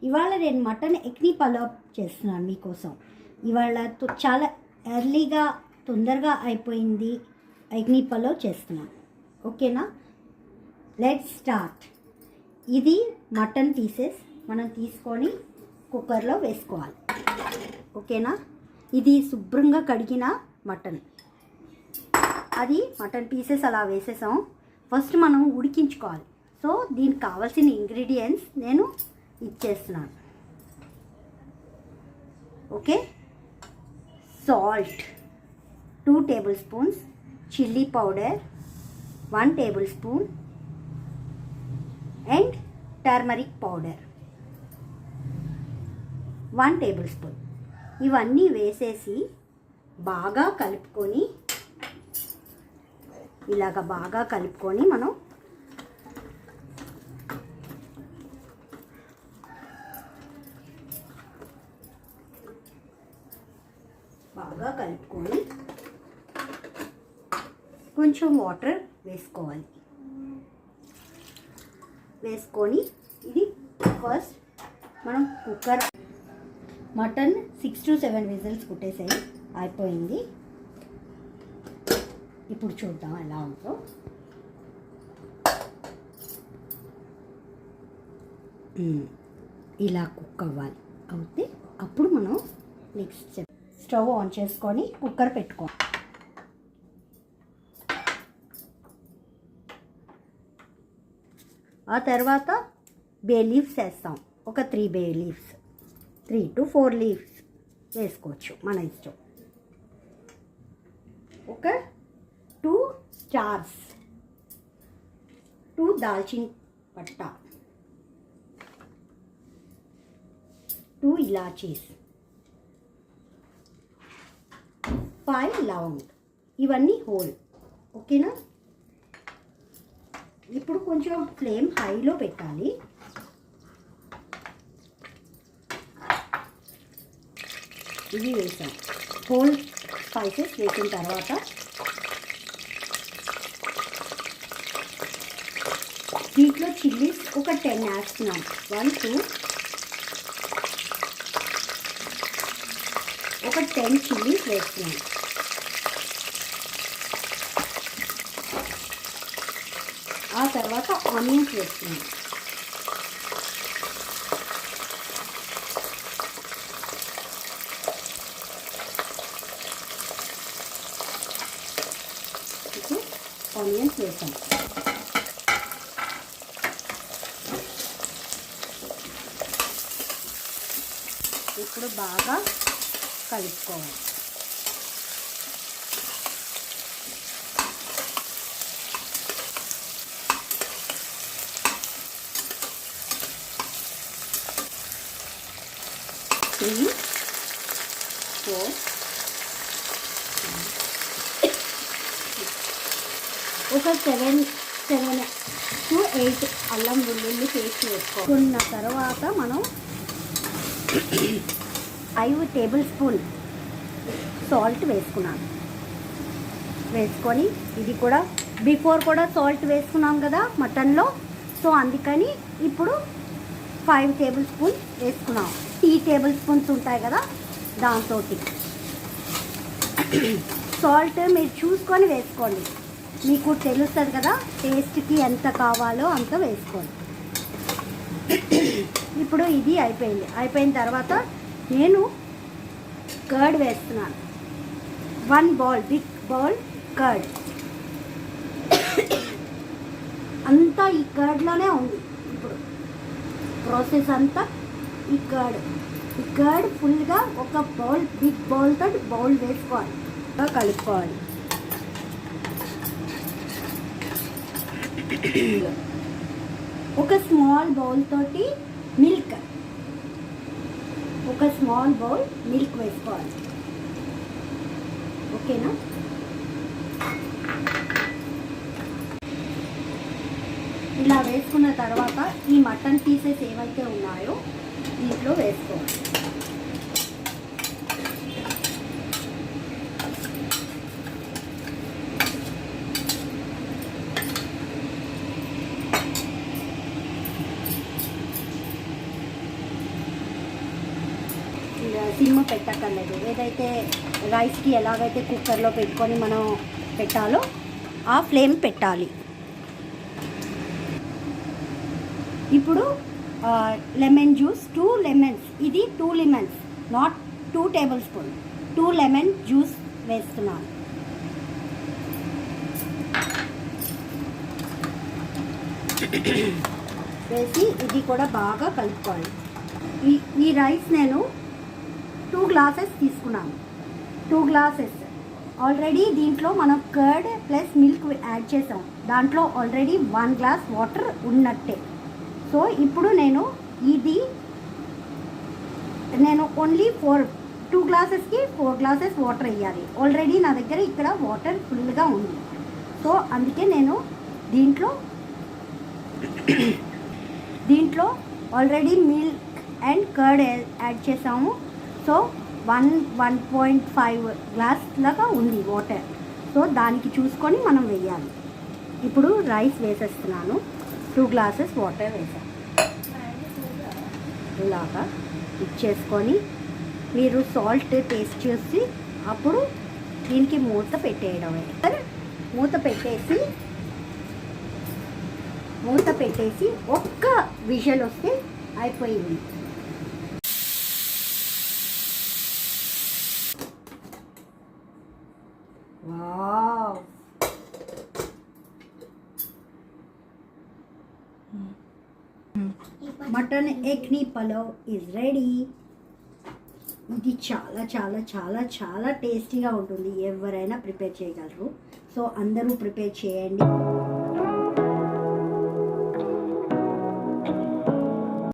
ఇవాళ నేను మటన్ ఎక్ని పలావ్ చేస్తున్నాను మీకోసం. ఇవాళ చాలా ఎర్లీగా తొందరగా అయిపోయింది ఎగ్ని పలావ్ చేస్తున్నాను. ఓకేనా, లెట్స్ స్టార్ట్. ఇది మటన్ పీసెస్ మనం తీసుకొని కుక్కర్లో వేసుకోవాలి. ఓకేనా, ఇది శుభ్రంగా కడిగిన మటన్. అది మటన్ పీసెస్ అలా వేసేసాం. ఫస్ట్ మనం ఉడికించుకోవాలి. సో దీనికి కావాల్సిన ఇంగ్రీడియంట్స్ నేను ఇచ్చేస్తున్నాను. Okay, salt 2 table spoons, chilli powder 1 table spoon and turmeric powder 1 table spoon. ఇవన్నీ వేసేసి బాగా కలుపుకొని, ఇలాగ బాగా కలుపుకొని మనం బాగా కలుపుకొని కొంచెం వాటర్ వేసుకోవాలి. వేసుకొని ఇది ఫస్ట్ మనం కుక్కర్ మటన్ 6 to 7 విజిల్స్ కుట్టేసాయి, అయిపోయింది. ఇప్పుడు చూద్దాం ఎలా ఉందో. ఇలా కుక్ అవ్వాలి. అయితే అప్పుడు మనం నెక్స్ట్ స్టవ్ ఆన్ చేసుకొని కుక్కర్ పెట్టుకోవాలి. ఆ తర్వాత బే లీవ్స్ వేస్తాం. ఒక 3 బే లీవ్స్, 3 to 4 లీవ్స్ వేసుకోవచ్చు, మన ఇష్టం. ఒక 2 స్టార్స్, 2 దాల్చిన పట్ట, 2 ఇలాచీస్, 5 లవంగ్. ఇవన్నీ హోల్. ఓకేనా, ఇప్పుడు కొంచెం ఫ్లేమ్ హైలో పెట్టాలి. ఇవి వేసాం. హోల్ స్పైసెస్ వేసిన తర్వాత దీంట్లో చిల్లీస్ ఒక 10 వేస్తున్నాం. 1 2 ఒక 10 చిల్లీస్ వేస్తున్నాం. ఆ తర్వాత ఆనియన్స్ వేస్తున్నాం. ఆనియన్స్ వేసాం. ఇప్పుడు బాగా కలుపుకోవాలి. ఒక 7 to 8 అల్లం వెల్లుల్లి పేస్ట్ వేసుకున్న తర్వాత మనం 5 టేబుల్ స్పూన్ సాల్ట్ వేసుకున్నాను. వేసుకొని ఇది కూడా బిఫోర్ కూడా సాల్ట్ వేసుకున్నాం కదా మటన్లో, సో అందుకని ఇప్పుడు 5 టేబుల్ స్పూన్ వేసుకున్నాం. 3 టేబుల్ స్పూన్స్ ఉంటాయి కదా, దాంతో సాల్ట్ మీరు చూసుకొని వేసుకోండి. మీకు తెలుస్తుంది కదా టేస్ట్కి ఎంత కావాలో అంత వేసుకోండి. ఇప్పుడు ఇది అయిపోయింది. అయిపోయిన తర్వాత నేను కర్డ్ వేస్తున్నాను. 1 బౌల్, బిగ్ బౌల్ కర్డ్. అంతా ఈ కర్డ్లోనే ఉంది. ఇప్పుడు ప్రాసెస్ అంతా ఈ కర్డ్ ఫుల్గా ఒక బౌల్, బిగ్ బౌల్తో బౌల్ వేసుకోవాలి, కలుపుకోవాలి. ఒక స్మాల్ బౌల్ తోటి మిల్క్, ఒక స్మాల్ బౌల్ మిల్క్ వేసుకోవాలి. ఓకేనా, ఇలా వేసుకున్న తర్వాత ఈ మటన్ పీసెస్ ఏవైతే ఉన్నాయో దీంట్లో వేసుకోవాలి. సిమ్ పెట్టక్కర్లేదు. ఏదైతే రైస్కి ఎలాగైతే కుక్కర్లో పెట్టుకొని మనం పెట్టాలో ఆ ఫ్లేమ్ పెట్టాలి. ఇప్పుడు లెమన్ జ్యూస్ 2 లెమన్స్, ఇది 2 lemons, not 2 table spoon, 2 lemon juice వేస్తున్నాను. వేసి ఇది కూడా బాగా కలుపుకోవాలి. ఈ రైస్ నేను 2 గ్లాసెస్ తీసుకున్నాను. 2 గ్లాసెస్ ఆల్రెడీ దీంట్లో మనం కర్డ్ ప్లస్ మిల్క్ యాడ్ చేసాం. దాంట్లో ఆల్రెడీ 1 గ్లాస్ వాటర్ ఉన్నట్టే. సో ఇప్పుడు నేను ఓన్లీ 2 గ్లాసెస్కి 4 గ్లాసెస్ వాటర్ వేయాలి. ఆల్రెడీ నా దగ్గర ఇక్కడ వాటర్ ఫుల్గా ఉంది. సో అందుకే నేను దీంట్లో already milk and curd add చేసాము. సో 1.5 గ్లాస్ లాగా ఉంది వాటర్. సో దానికి చూసుకొని మనం వేయాలి. ఇప్పుడు రైస్ వేసేస్తున్నాను. 2 గ్లాసెస్ వాటర్ వేసాను. ఇలాగా ఇచ్చేసుకొని మీరు సాల్ట్ టేస్ట్ చేసి అప్పుడు దీనికి మూత పెట్టేయడమే. మూత పెట్టేసి ఒక్క విజిల్ వస్తే అయిపోయింది. వావ్, మటన్ ఎగ్ని పలావ్ ఈజ్ రెడీ. ఇది చాలా చాలా చాలా చాలా టేస్టీగా ఉంటుంది. ఎవరైనా ప్రిపేర్ చేయగలరు. సో అందరూ ప్రిపేర్ చేయండి.